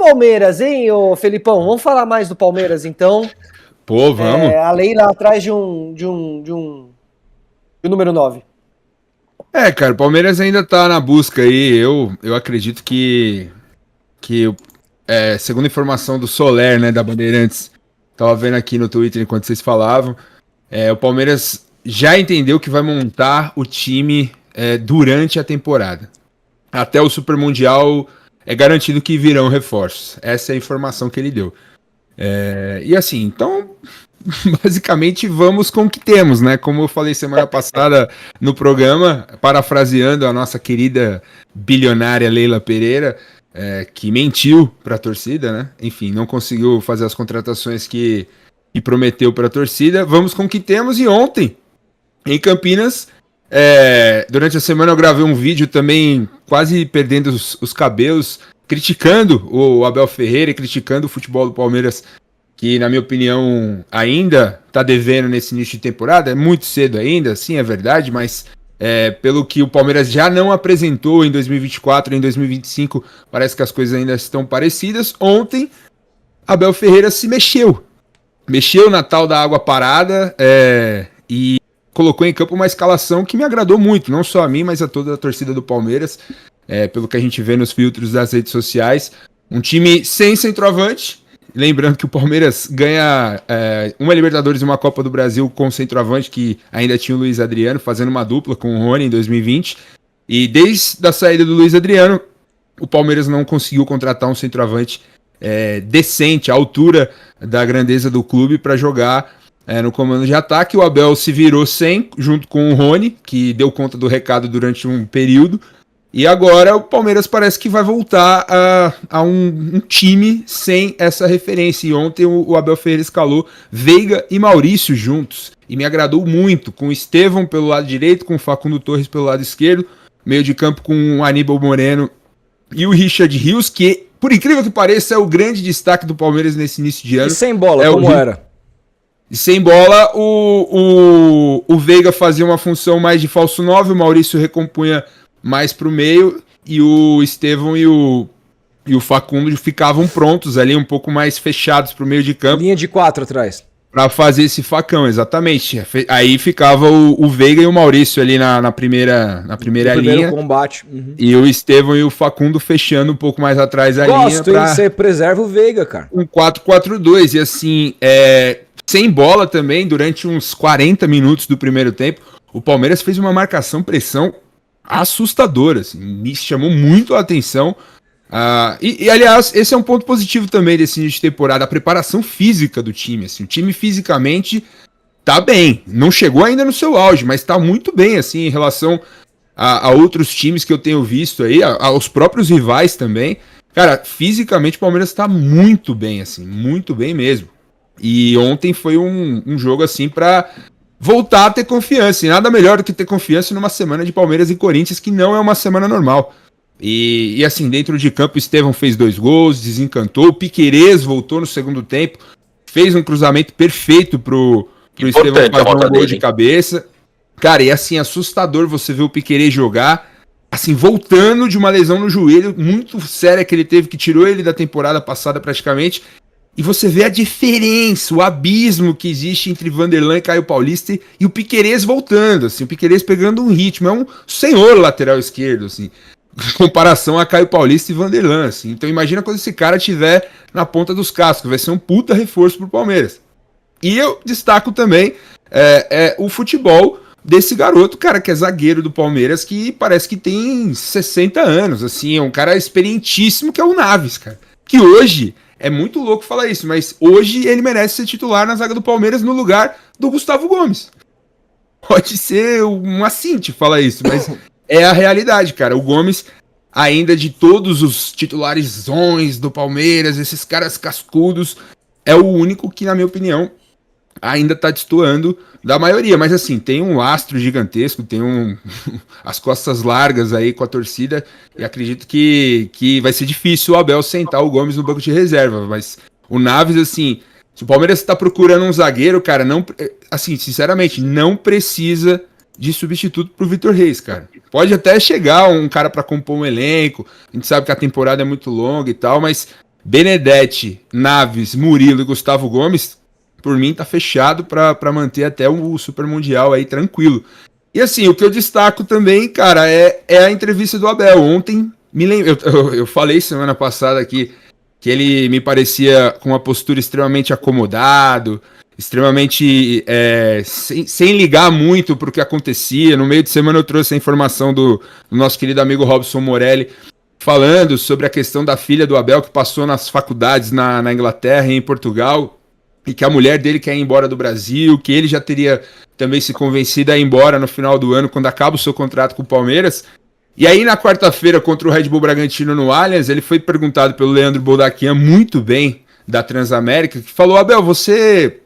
Palmeiras, hein, ô Felipão? Vamos falar mais do Palmeiras, então. Pô, vamos. A Leila atrás de um número 9. Cara, o Palmeiras ainda tá na busca aí. Eu acredito que segundo a informação do Soler, né, da Bandeirantes, tava vendo aqui no Twitter enquanto vocês falavam, o Palmeiras já entendeu que vai montar o time durante a temporada. Até o Super Mundial é garantido que virão reforços. Essa é a informação que ele deu. E assim, então, basicamente vamos com o que temos, né? Como eu falei semana passada no programa, parafraseando a nossa querida bilionária Leila Pereira, que mentiu para a torcida, né? Enfim, não conseguiu fazer as contratações que prometeu para a torcida. Vamos com o que temos. E ontem, em Campinas, durante a semana eu gravei um vídeo também quase perdendo os cabelos, criticando o Abel Ferreira e criticando o futebol do Palmeiras, que na minha opinião ainda tá devendo nesse início de temporada. É muito cedo ainda, sim, é verdade, mas pelo que o Palmeiras já não apresentou em 2024 e em 2025, parece que as coisas ainda estão parecidas. Ontem, Abel Ferreira se mexeu na tal da água parada e colocou em campo uma escalação que me agradou muito, não só a mim, mas a toda a torcida do Palmeiras, pelo que a gente vê nos filtros das redes sociais. Um time sem centroavante, lembrando que o Palmeiras ganha uma Libertadores e uma Copa do Brasil com o centroavante, que ainda tinha o Luiz Adriano, fazendo uma dupla com o Rony em 2020, e desde a saída do Luiz Adriano, o Palmeiras não conseguiu contratar um centroavante decente, à altura da grandeza do clube, para jogar no comando de ataque. O Abel se virou junto com o Rony, que deu conta do recado durante um período, e agora o Palmeiras parece que vai voltar a um time sem essa referência. E ontem o Abel Ferreira escalou Veiga e Maurício juntos, e me agradou muito, com o Estevão pelo lado direito, com o Facundo Torres pelo lado esquerdo, meio de campo com o Aníbal Moreno e o Richard Rios, que, por incrível que pareça, é o grande destaque do Palmeiras nesse início de ano. E sem bola, como era? E sem bola, o Veiga fazia uma função mais de falso 9, o Maurício recompunha mais pro meio, e o Estevão e o Facundo ficavam prontos ali, um pouco mais fechados pro meio de campo. Linha de 4 atrás. Pra fazer esse facão, exatamente. Aí ficava o Veiga e o Maurício ali na primeira linha. Primeiro combate. Uhum. E o Estevão e o Facundo fechando um pouco mais atrás a linha. Gosto, hein? Você preserva o Veiga, cara. Um 4-4-2. E assim, sem bola também, durante uns 40 minutos do primeiro tempo, o Palmeiras fez uma marcação-pressão assustadora, assim, me chamou muito a atenção. Aliás, esse é um ponto positivo também desse início de temporada, a preparação física do time. Assim, o time fisicamente tá bem, não chegou ainda no seu auge, mas tá muito bem, assim, em relação a outros times que eu tenho visto aí, aos próprios rivais também. Cara, fisicamente o Palmeiras tá muito bem, assim, muito bem mesmo. E ontem foi um jogo, assim, pra voltar a ter confiança. E nada melhor do que ter confiança numa semana de Palmeiras e Corinthians, que não é uma semana normal. E assim, dentro de campo, o Estevão fez 2 gols, desencantou. O Piquerez voltou no segundo tempo, fez um cruzamento perfeito pro Estevão fazer um gol de cabeça. Cara, e assim, assustador você ver o Piquerez jogar, assim, voltando de uma lesão no joelho muito séria que ele teve, que tirou ele da temporada passada praticamente. E você vê a diferença, o abismo que existe entre Vanderlan e Caio Paulista e o Piquerez voltando, assim, o Piquerez pegando um ritmo, é um senhor lateral esquerdo, assim, em comparação a Caio Paulista e Vanderlan, assim. Então imagina quando esse cara estiver na ponta dos cascos, vai ser um puta reforço pro Palmeiras. E eu destaco também o futebol desse garoto, cara, que é zagueiro do Palmeiras, que parece que tem 60 anos, assim, é um cara experientíssimo, que é o Naves, cara, que hoje... É muito louco falar isso, mas hoje ele merece ser titular na zaga do Palmeiras no lugar do Gustavo Gomes. Pode ser uma cinte falar isso, mas é a realidade, cara. O Gomes, ainda de todos os titularizões do Palmeiras, esses caras cascudos, é o único que, na minha opinião, ainda tá destoando da maioria. Mas assim, tem um astro gigantesco, tem as costas largas aí com a torcida, e acredito que vai ser difícil o Abel sentar o Gomes no banco de reserva. Mas o Naves, assim, se o Palmeiras tá procurando um zagueiro, cara, não, assim, sinceramente, não precisa de substituto pro Vitor Reis, cara. Pode até chegar um cara pra compor um elenco, a gente sabe que a temporada é muito longa e tal, mas Benedetti, Naves, Murilo e Gustavo Gomes, por mim tá fechado para manter até o Super Mundial aí tranquilo. E assim, o que eu destaco também, cara, é a entrevista do Abel. Ontem, eu falei semana passada aqui que ele me parecia com uma postura extremamente acomodado, extremamente sem ligar muito pro que acontecia. No meio de semana eu trouxe a informação do nosso querido amigo Robson Morelli, falando sobre a questão da filha do Abel, que passou nas faculdades na Inglaterra e em Portugal, e que a mulher dele quer ir embora do Brasil, que ele já teria também se convencido a ir embora no final do ano, quando acaba o seu contrato com o Palmeiras. E aí, na quarta-feira, contra o Red Bull Bragantino no Allianz, ele foi perguntado pelo Leandro Boldaquian, muito bem, da Transamérica, que falou: Abel, você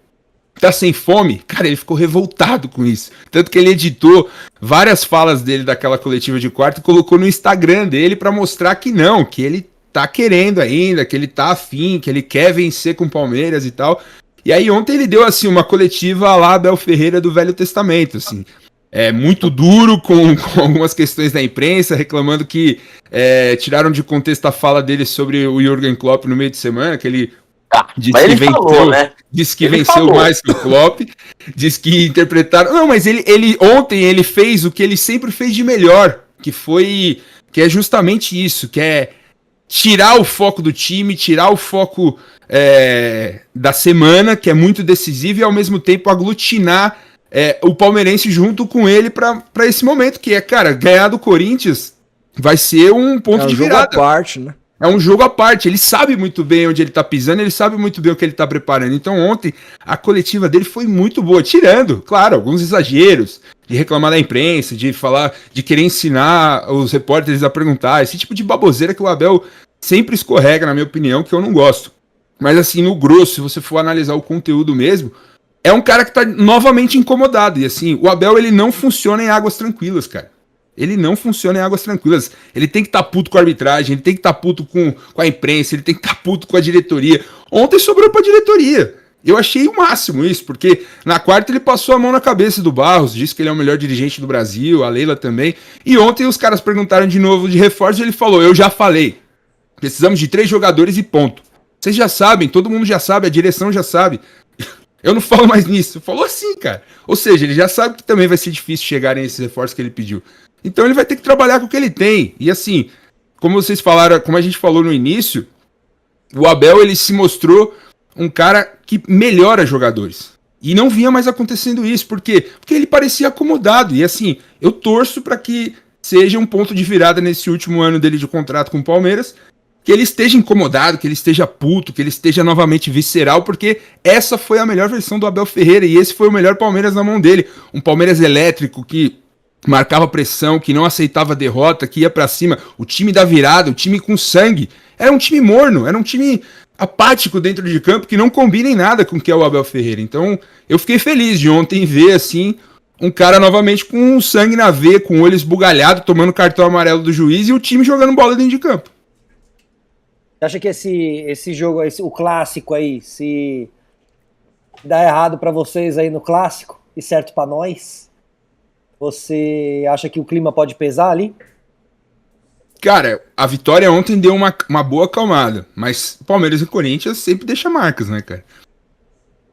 tá sem fome? Cara, ele ficou revoltado com isso. Tanto que ele editou várias falas dele daquela coletiva de quarta e colocou no Instagram dele para mostrar que não, que ele tá querendo ainda, que ele tá afim, que ele quer vencer com o Palmeiras e tal. E aí ontem ele deu assim uma coletiva lá Abel Ferreira do Velho Testamento, assim. Muito duro com algumas questões da imprensa, reclamando que tiraram de contexto a fala dele sobre o Jürgen Klopp no meio de semana, que ele disse que venceu mais que o Klopp, disse que interpretaram... Não, mas ontem ele fez o que ele sempre fez de melhor, que é justamente isso, que é tirar o foco do time, tirar o foco da semana, que é muito decisivo, e ao mesmo tempo aglutinar o palmeirense junto com ele para esse momento, que cara, ganhar do Corinthians vai ser um ponto de virada. É um jogo à parte, né? É um jogo à parte, ele sabe muito bem onde ele tá pisando, ele sabe muito bem o que ele tá preparando. Então ontem a coletiva dele foi muito boa, tirando, claro, alguns exageros, de reclamar da imprensa, de falar, de querer ensinar os repórteres a perguntar, esse tipo de baboseira que o Abel sempre escorrega, na minha opinião, que eu não gosto. Mas assim, no grosso, se você for analisar o conteúdo mesmo, é um cara que tá novamente incomodado. E assim, o Abel, ele não funciona em águas tranquilas, cara. Ele não funciona em águas tranquilas. Ele tem que estar puto com a arbitragem, ele tem que estar puto com a imprensa, ele tem que estar puto com a diretoria. Ontem sobrou pra diretoria. Eu achei o máximo isso, porque na quarta ele passou a mão na cabeça do Barros, disse que ele é o melhor dirigente do Brasil, a Leila também. E ontem os caras perguntaram de novo de reforço e ele falou: eu já falei, precisamos de 3 jogadores e ponto. Vocês já sabem, todo mundo já sabe, a direção já sabe. Eu não falo mais nisso. Falou assim, cara. Ou seja, ele já sabe que também vai ser difícil chegarem a esses reforços que ele pediu. Então ele vai ter que trabalhar com o que ele tem. E assim, como vocês falaram, como a gente falou no início, o Abel, ele se mostrou um cara que melhora jogadores. E não vinha mais acontecendo isso. Por quê? Porque ele parecia acomodado. E assim, eu torço para que seja um ponto de virada nesse último ano dele de contrato com o Palmeiras, que ele esteja incomodado, que ele esteja puto, que ele esteja novamente visceral, porque essa foi a melhor versão do Abel Ferreira e esse foi o melhor Palmeiras na mão dele. Um Palmeiras elétrico que marcava pressão, que não aceitava derrota, que ia pra cima. O time da virada, o time com sangue. Era um time morno, era um time apático dentro de campo, que não combina em nada com o que é o Abel Ferreira. Então eu fiquei feliz de ontem ver assim um cara novamente com sangue na veia, com o olho esbugalhado, tomando cartão amarelo do juiz e o time jogando bola dentro de campo. Você acha que esse jogo, o clássico aí, se dá errado pra vocês aí no clássico e certo pra nós, você acha que o clima pode pesar ali? Cara, a vitória ontem deu uma boa acalmada, mas Palmeiras e Corinthians sempre deixa marcas, né, cara?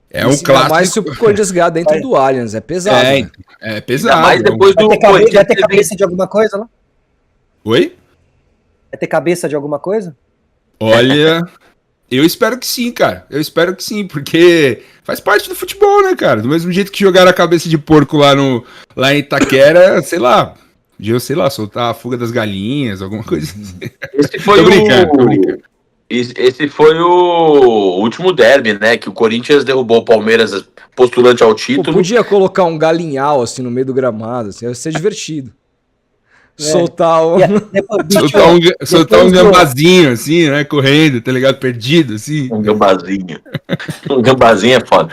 É um clássico. Mais se o Corinthians ganhar dentro do Allianz, é pesado. Né? É pesado. Mas depois do vai ter cabeça de alguma coisa lá? Oi? Vai ter cabeça de alguma coisa? Olha, eu espero que sim, cara. Eu espero que sim, porque faz parte do futebol, né, cara? Do mesmo jeito que jogaram a cabeça de porco lá em Itaquera, sei lá, soltar a fuga das galinhas, alguma coisa assim. Esse foi tô brincando. Esse foi o último derby, né? Que o Corinthians derrubou o Palmeiras postulante ao título. Podia colocar um galinhal assim no meio do gramado, assim, ia ser divertido. Soltar um gambazinho, assim, né? Correndo, tá ligado? Perdido, assim. Um gambazinho. Um gambazinho é foda.